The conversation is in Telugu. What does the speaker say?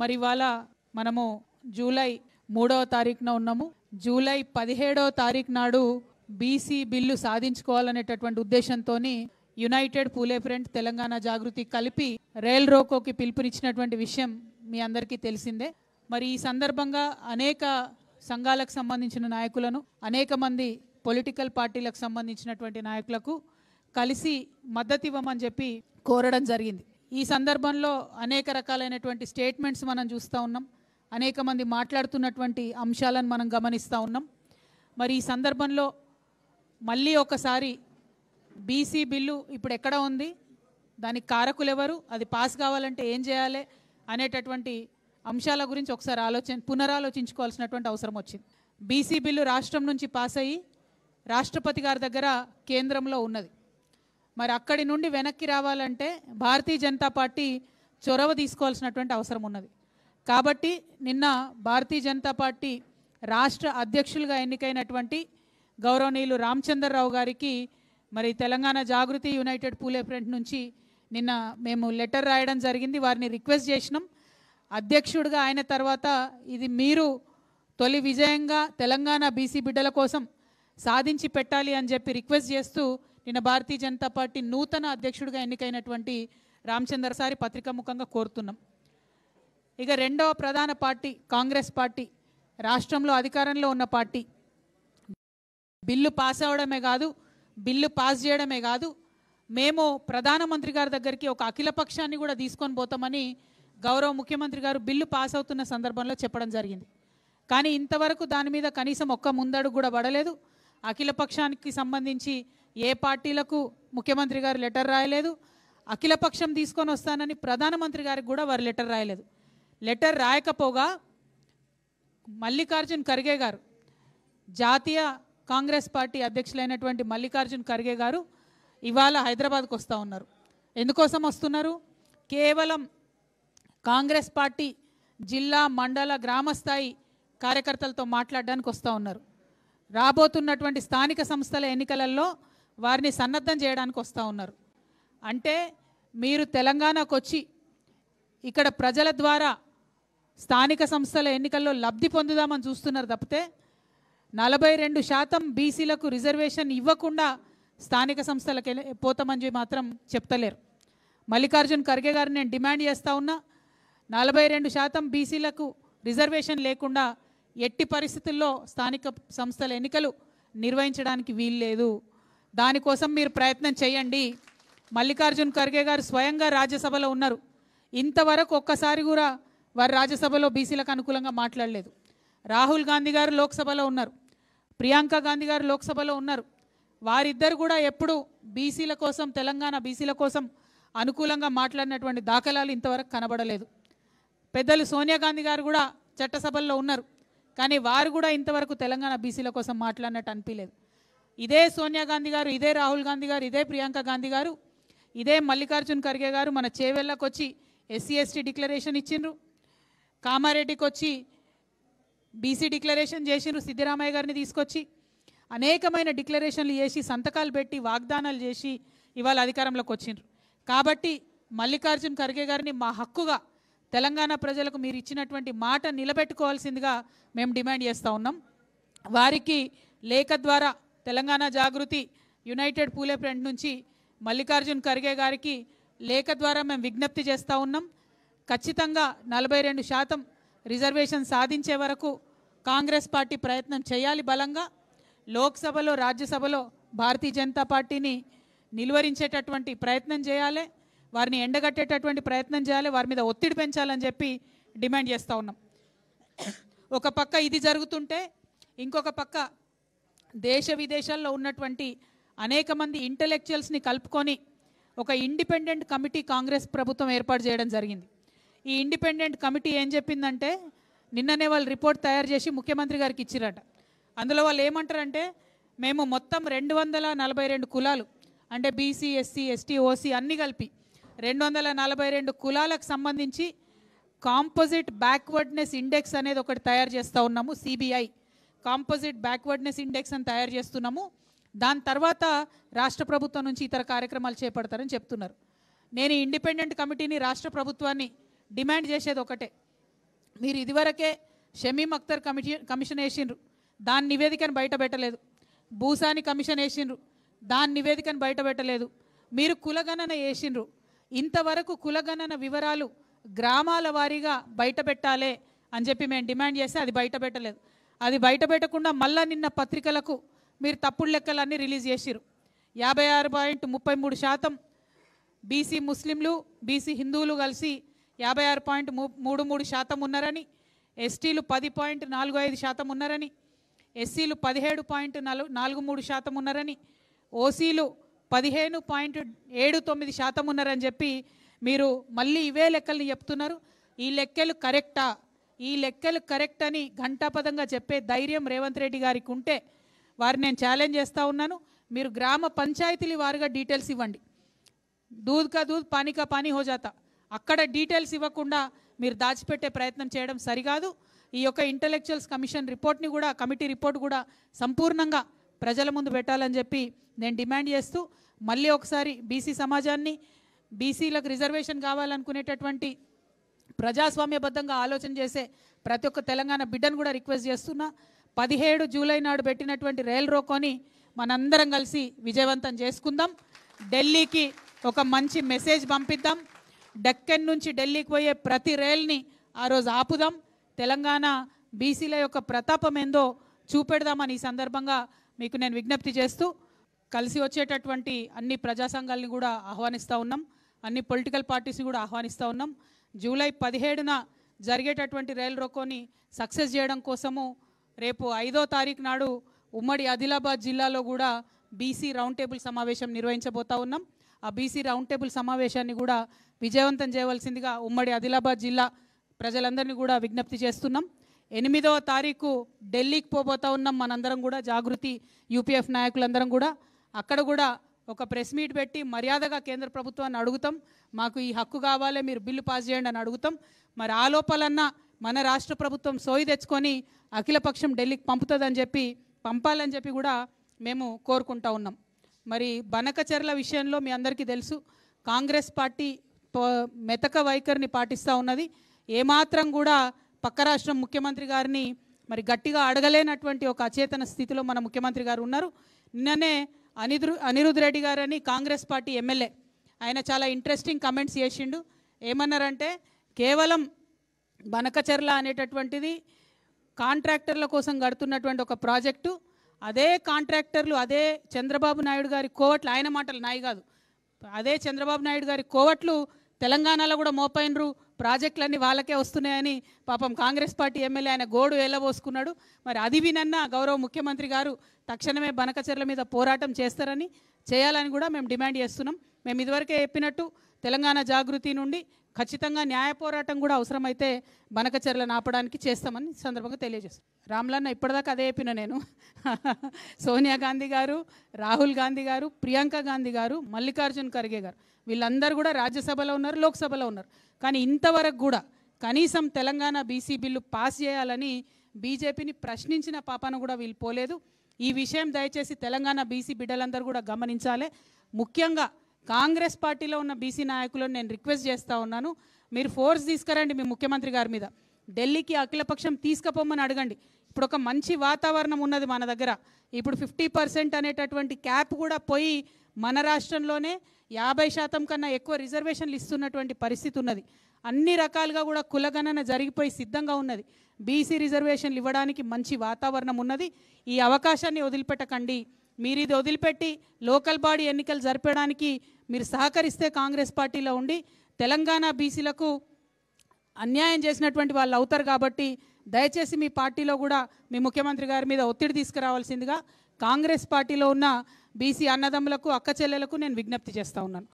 మరి ఇవాళ మనము జూలై 3వ తారీఖున ఉన్నాము. జూలై 17వ తారీఖు నాడు బీసీ బిల్లు సాధించుకోవాలనేటటువంటి ఉద్దేశంతో యునైటెడ్ పూలే ఫ్రంట్ తెలంగాణ జాగృతి కలిపి రైల్ రోకోకి పిలుపునిచ్చినటువంటి విషయం మీ అందరికీ తెలిసిందే. మరి ఈ సందర్భంగా అనేక సంఘాలకు సంబంధించిన నాయకులను, అనేక మంది పొలిటికల్ పార్టీలకు సంబంధించినటువంటి నాయకులకు కలిసి మద్దతు ఇవ్వమని చెప్పి కోరడం జరిగింది. ఈ సందర్భంలో అనేక రకాలైనటువంటి స్టేట్మెంట్స్ మనం చూస్తూ ఉన్నాం, అనేక మంది మాట్లాడుతున్నటువంటి అంశాలను మనం గమనిస్తూ ఉన్నాం. మరి ఈ సందర్భంలో మళ్ళీ ఒకసారి బీసీ బిల్లు ఇప్పుడు ఎక్కడ ఉంది, దానికి కారకులు ఎవరు, అది పాస్ కావాలంటే ఏం చేయాలి అనేటటువంటి అంశాల గురించి ఒకసారి పునరాలోచించుకోవాల్సినటువంటి అవసరం వచ్చింది. బీసీ బిల్లు రాష్ట్రం నుంచి పాస్ అయ్యి రాష్ట్రపతి గారి దగ్గర కేంద్రంలో ఉన్నది. మరి అక్కడి నుండి వెనక్కి రావాలంటే భారతీయ జనతా పార్టీ చొరవ తీసుకోవాల్సినటువంటి అవసరం ఉన్నది. కాబట్టి నిన్న భారతీయ జనతా పార్టీ రాష్ట్ర అధ్యక్షులుగా ఎన్నికైనటువంటి గౌరవనీయులు రామచంద్రరావు గారికి మరి తెలంగాణ జాగృతి యునైటెడ్ పూలే ఫ్రంట్ నుంచి నిన్న మేము లెటర్ రాయడం జరిగింది. వారిని రిక్వెస్ట్ చేసినాం, అధ్యక్షుడిగా అయిన తర్వాత ఇది మీరు తొలి విజయంగా తెలంగాణ బీసీ బిడ్డల కోసం సాధించి పెట్టాలి అని చెప్పి రిక్వెస్ట్ చేస్తూ నిన్న భారతీయ జనతా పార్టీ నూతన అధ్యక్షుడిగా ఎన్నికైనటువంటి రామచంద్ర సారి పత్రికాముఖంగా కోరుతున్నాం. ఇక రెండవ ప్రధాన పార్టీ కాంగ్రెస్ పార్టీ, రాష్ట్రంలో అధికారంలో ఉన్న పార్టీ, బిల్లు పాస్ అవడమే కాదు, బిల్లు పాస్ చేయడమే కాదు, మేము ప్రధానమంత్రి గారి దగ్గరికి ఒక అఖిలపక్షాన్ని కూడా తీసుకొని పోతామని గౌరవ ముఖ్యమంత్రి గారు బిల్లు పాస్ అవుతున్న సందర్భంలో చెప్పడం జరిగింది. కానీ ఇంతవరకు దాని మీద కనీసం ఒక్క ముందడుగు కూడా పడలేదు. అఖిలపక్షానికి సంబంధించి ఏ పార్టీలకు ముఖ్యమంత్రి గారు లెటర్ రాయలేదు. అఖిలపక్షం తీసుకొని వస్తానని ప్రధానమంత్రి గారికి కూడా వారు లెటర్ రాయలేదు. లెటర్ రాయకపోగా మల్లికార్జున్ ఖర్గే గారు, జాతీయ కాంగ్రెస్ పార్టీ అధ్యక్షులైనటువంటి మల్లికార్జున్ ఖర్గే గారు ఇవాళ హైదరాబాద్కు వస్తూ ఉన్నారు. ఎందుకోసం వస్తున్నారు? కేవలం కాంగ్రెస్ పార్టీ జిల్లా, మండల, గ్రామస్థాయి కార్యకర్తలతో మాట్లాడడానికి వస్తూ ఉన్నారు. రాబోతున్నటువంటి స్థానిక సంస్థల ఎన్నికలలో వారిని సన్నద్ధం చేయడానికి వస్తూ ఉన్నారు. అంటే మీరు తెలంగాణకు వచ్చి ఇక్కడ ప్రజల ద్వారా స్థానిక సంస్థల ఎన్నికల్లో లబ్ధి పొందుదామని చూస్తున్నారు తప్పితే 42% బీసీలకు రిజర్వేషన్ ఇవ్వకుండా స్థానిక సంస్థలకు పోతామని మాత్రం చెప్తలేరు. మల్లికార్జున్ ఖర్గే గారిని నేను డిమాండ్ చేస్తూ ఉన్నా, 42% బీసీలకు రిజర్వేషన్ లేకుండా ఎట్టి పరిస్థితుల్లో స్థానిక సంస్థల ఎన్నికలు నిర్వహించడానికి వీల్లేదు. దానికోసం మీరు ప్రయత్నం చేయండి. మల్లికార్జున్ ఖర్గే గారు స్వయంగా రాజ్యసభలో ఉన్నారు. ఇంతవరకు ఒక్కసారి కూడా వారు రాజ్యసభలో బీసీలకు అనుకూలంగా మాట్లాడలేదు. రాహుల్ గాంధీ గారు లోక్సభలో ఉన్నారు, ప్రియాంక గాంధీ గారు లోక్సభలో ఉన్నారు. వారిద్దరు కూడా ఎప్పుడు బీసీల కోసం, తెలంగాణ బీసీల కోసం అనుకూలంగా మాట్లాడినటువంటి దాఖలాలు ఇంతవరకు కనబడలేదు. పెద్దలు సోనియా గాంధీ గారు కూడా చట్టసభల్లో ఉన్నారు, కానీ వారు కూడా ఇంతవరకు తెలంగాణ బీసీల కోసం మాట్లాడినట్టు అనిపించలేదు. ఇదే సోనియా గాంధీ గారు, ఇదే రాహుల్ గాంధీ గారు, ఇదే ప్రియాంక గాంధీ గారు, ఇదే మల్లికార్జున్ ఖర్గే గారు మన చేవెళ్ళకు వచ్చి ఎస్సీ ఎస్టీ డిక్లరేషన్ ఇచ్చిండ్రు, కామారెడ్డికి వచ్చి బీసీ డిక్లరేషన్ చేసిండ్రు, సిద్దిరామయ్య గారిని తీసుకొచ్చి అనేకమైన డిక్లరేషన్లు చేసి సంతకాలు పెట్టి వాగ్దానాలు చేసి ఇవాళ అధికారంలోకి వచ్చిండ్రు. కాబట్టి మల్లికార్జున్ ఖర్గే గారిని మా హక్కుగా తెలంగాణ ప్రజలకు మీరు ఇచ్చినటువంటి మాట నిలబెట్టుకోవాల్సిందిగా మేము డిమాండ్ చేస్తూ ఉన్నాం. వారికి లేఖ ద్వారా తెలంగాణ జాగృతి యునైటెడ్ పూలే ఫ్రంట్ నుంచి మల్లికార్జున్ ఖర్గే గారికి లేఖ ద్వారా మేము విజ్ఞప్తి చేస్తూ ఉన్నాం. ఖచ్చితంగా 42% రిజర్వేషన్ సాధించే వరకు కాంగ్రెస్ పార్టీ ప్రయత్నం చేయాలి. బలంగా లోక్సభలో, రాజ్యసభలో భారతీయ జనతా పార్టీని నిలువరించేటటువంటి ప్రయత్నం చేయాలి, వారిని ఎండగట్టేటటువంటి ప్రయత్నం చేయాలి, వారి మీద ఒత్తిడి పెంచాలని చెప్పి డిమాండ్ చేస్తూ ఉన్నాం. ఒక పక్క ఇది జరుగుతుంటే ఇంకొక పక్క దేశ విదేశాల్లో ఉన్నటువంటి అనేక మంది ఇంటెలెక్చువల్స్ని కలుపుకొని ఒక ఇండిపెండెంట్ కమిటీ కాంగ్రెస్ ప్రభుత్వం ఏర్పాటు చేయడం జరిగింది. ఈ ఇండిపెండెంట్ కమిటీ ఏం చెప్పిందంటే, నిన్ననే వాళ్ళు రిపోర్ట్ తయారు చేసి ముఖ్యమంత్రి గారికి ఇచ్చిరట. అందులో వాళ్ళు ఏమంటారంటే, మేము మొత్తం 242 కులాలు, అంటే బీసీ, ఎస్సీ, ఎస్టీ, ఓసీ అన్నీ కలిపి 242 కులాలకు సంబంధించి కాంపోజిట్ బ్యాక్వర్డ్నెస్ ఇండెక్స్ అనేది ఒకటి తయారు చేస్తూ ఉన్నాము. సిబిఐ కాంపోజిట్ బ్యాక్వర్డ్నెస్ ఇండెక్స్ అని తయారు చేస్తున్నాము. దాని తర్వాత రాష్ట్ర ప్రభుత్వం నుంచి ఇతర కార్యక్రమాలు చేపడతారని చెప్తున్నారు. నేను ఇండిపెండెంట్ కమిటీని, రాష్ట్ర ప్రభుత్వాన్ని డిమాండ్ చేసేది ఒకటే, మీరు ఇదివరకే షమీం అఖ్తర్ కమిషన్ వేసిండ్రు, దాని నివేదికను బయట పెట్టలేదు. భూసాని కమిషన్ వేసిండ్రు, దాని నివేదికను బయట పెట్టలేదు. మీరు కులగణన వేసిండ్రు, ఇంతవరకు కులగణన వివరాలు గ్రామాల వారీగా బయట పెట్టాలే అని చెప్పి మేము డిమాండ్ చేస్తే అది బయట పెట్టలేదు. అది బయట పెట్టకుండా మళ్ళా నిన్న పత్రికలకు మీరు తప్పుడు లెక్కలన్నీ రిలీజ్ చేసిరు. 56.33% బీసీ ముస్లింలు బీసీ హిందువులు కలిసి 56.33% ఉన్నారని, ఎస్టీలు 10.45% ఉన్నారని, ఎస్సీలు 17.43% ఉన్నారని, ఓసీలు 15.79% ఉన్నారని చెప్పి మీరు మళ్ళీ ఇవే లెక్కల్ని చెప్తున్నారు. ఈ లెక్కలు కరెక్టా? ఈ లెక్కలు కరెక్ట్ అని ఘంటాపదంగా చెప్పే ధైర్యం రేవంత్ రెడ్డి గారికి ఉంటే వారిని నేను ఛాలెంజ్ చేస్తూ ఉన్నాను. మీరు గ్రామ పంచాయతీల వారుగా డీటెయిల్స్ ఇవ్వండి. దూద్ కా దూద్ పానీ కా పానీ హో జాతా. అక్కడ డీటెయిల్స్ ఇవ్వకుండా మీరు దాచిపెట్టే ప్రయత్నం చేయడం సరికాదు. ఈ యొక్క ఇంటెలెక్చువల్స్ కమిషన్ రిపోర్ట్ని కూడా, కమిటీ రిపోర్ట్ కూడా సంపూర్ణంగా ప్రజల ముందు పెట్టాలని చెప్పి నేను డిమాండ్ చేస్తూ మళ్ళీ ఒకసారి బీసీ సమాజాన్ని, బీసీలకు రిజర్వేషన్ కావాలనుకునేటటువంటి ప్రజాస్వామ్యబద్ధంగా ఆలోచన చేసే ప్రతి ఒక్క తెలంగాణ బిడ్డను కూడా రిక్వెస్ట్ చేస్తున్నా. 17 జూలై నాడు పెట్టినటువంటి రైల్ రోకోని మనందరం కలిసి విజయవంతం చేసుకుందాం. ఢిల్లీకి ఒక మంచి మెసేజ్ పంపిద్దాం. డెక్కన్ నుంచి ఢిల్లీకి పోయే ప్రతి రైల్ని ఆ రోజు ఆపుదాం. తెలంగాణ బీసీల యొక్క ప్రతాపం ఏందో చూపెడదామని ఈ సందర్భంగా మీకు నేను విజ్ఞప్తి చేస్తూ కలిసి వచ్చేటటువంటి అన్ని ప్రజా సంఘాలని కూడా ఆహ్వానిస్తూ ఉన్నాం. అన్ని పొలిటికల్ పార్టీస్ని కూడా ఆహ్వానిస్తూ ఉన్నాం. జూలై 17న జరిగేటటువంటి రైల్ రోకోని సక్సెస్ చేయడం కోసము రేపు 5వ తారీఖు నాడు ఉమ్మడి ఆదిలాబాద్ జిల్లాలో కూడా బీసీ రౌండ్ టేబుల్ సమావేశం నిర్వహించబోతా ఉన్నాం. ఆ బీసీ రౌండ్ టేబుల్ సమావేశాన్ని కూడా విజయవంతం చేయవలసిందిగా ఉమ్మడి ఆదిలాబాద్ జిల్లా ప్రజలందరినీ కూడా విజ్ఞప్తి చేస్తున్నాం. 8వ తారీఖు ఢిల్లీకి పోబోతా ఉన్నాం మనందరం కూడా, జాగృతి యూపీఎఫ్ నాయకులందరం కూడా. అక్కడ కూడా ఒక ప్రెస్ మీట్ పెట్టి మర్యాదగా కేంద్ర ప్రభుత్వాన్ని అడుగుతాం, మాకు ఈ హక్కు కావాలి, మీరు బిల్లు పాస్ చేయండి అని అడుగుతాం. మరి ఆ లోపలన్నా మన రాష్ట్ర ప్రభుత్వం సోయి తెచ్చుకొని అఖిలపక్షం ఢిల్లీకి పంపాలని చెప్పి కూడా మేము కోరుకుంటా ఉన్నాం. మరి బనకచెర్ల విషయంలో మీ అందరికీ తెలుసు, కాంగ్రెస్ పార్టీ మెతక వైఖరిని పాటిస్తూ ఉన్నది. ఏమాత్రం కూడా పక్క రాష్ట్రం ముఖ్యమంత్రి గారిని మరి గట్టిగా అడగలేనటువంటి ఒక అచేతన స్థితిలో మన ముఖ్యమంత్రి గారు ఉన్నారు. నిన్ననే అనిరుద్ రెడ్డి గారని కాంగ్రెస్ పార్టీ ఎమ్మెల్యే, ఆయన చాలా ఇంట్రెస్టింగ్ కమెంట్స్ చేసిండు. ఏమన్నారంటే, కేవలం బనకచెర్ల అనేటటువంటిది కాంట్రాక్టర్ల కోసం కడుతున్నటువంటి ఒక ప్రాజెక్టు, అదే కాంట్రాక్టర్లు అదే చంద్రబాబు నాయుడు గారి కోవట్లు, ఆయన మాటలు నాయి కాదు, అదే చంద్రబాబు నాయుడు గారి కోవట్లు తెలంగాణలో కూడా మోపైనరు, ప్రాజెక్టులన్నీ వాళ్ళకే వస్తున్నాయని పాపం కాంగ్రెస్ పార్టీ ఎమ్మెల్యే ఆయన గోడు ఏలబోసుకున్నాడు. మరి అది వినన్నా గౌరవ ముఖ్యమంత్రి గారు తక్షణమే బనకచెర్ల మీద పోరాటం చేయాలని కూడా మేము డిమాండ్ చేస్తున్నాం. మేము ఇదివరకే చెప్పినట్టు తెలంగాణ జాగృతి నుండి ఖచ్చితంగా న్యాయ పోరాటం కూడా అవసరమైతే బనకచెర్లను ఆపడానికి చేస్తామని సందర్భంగా తెలియజేస్తాం. రామ్లన్న ఇప్పటిదాకా అదే చెప్పిన నేను. సోనియా గాంధీ గారు, రాహుల్ గాంధీ గారు, ప్రియాంక గాంధీ గారు, మల్లికార్జున్ ఖర్గే గారు వీళ్ళందరూ కూడా రాజ్యసభలో ఉన్నారు, లోక్సభలో ఉన్నారు. కానీ ఇంతవరకు కూడా కనీసం తెలంగాణ బీసీ బిల్లు పాస్ చేయాలని బీజేపీని ప్రశ్నించిన పాపాన కూడా వీళ్ళు పోలేదు. ఈ విషయం దయచేసి తెలంగాణ బీసీ బిడ్డలందరూ కూడా గమనించాలి. ముఖ్యంగా కాంగ్రెస్ పార్టీలో ఉన్న బీసీ నాయకులను నేను రిక్వెస్ట్ చేస్తూ ఉన్నాను, మీరు ఫోర్స్ తీసుకురండి మీ ముఖ్యమంత్రి గారి మీద, ఢిల్లీకి అఖిలపక్షం తీసుకుపోమని అడగండి. ఇప్పుడు ఒక మంచి వాతావరణం ఉన్నది మన దగ్గర. ఇప్పుడు 50% అనేటటువంటి క్యాప్ కూడా పోయి మన రాష్ట్రంలోనే 50% కన్నా ఎక్కువ రిజర్వేషన్లు ఇస్తున్నటువంటి పరిస్థితి ఉన్నది. అన్ని రకాలుగా కూడా కులగణన జరిగిపోయి సిద్ధంగా ఉన్నది. బీసీ రిజర్వేషన్లు ఇవ్వడానికి మంచి వాతావరణం ఉన్నది. ఈ అవకాశాన్ని వదిలిపెట్టకండి. మీరు ఇది వదిలిపెట్టి లోకల్ బాడీ ఎన్నికలు జరపడానికి మీరు సహకరిస్తే కాంగ్రెస్ పార్టీలో ఉండి తెలంగాణ బీసీలకు అన్యాయం చేసినటువంటి వాళ్ళు అవుతారు. కాబట్టి దయచేసి మీ పార్టీలో కూడా మీ ముఖ్యమంత్రి గారి మీద ఒత్తిడి తీసుకురావాల్సిందిగా కాంగ్రెస్ పార్టీలో ఉన్న బీసీ అన్నదమ్ములకు, అక్క చెల్లెలకు నేను విజ్ఞప్తి చేస్తూ ఉన్నాను.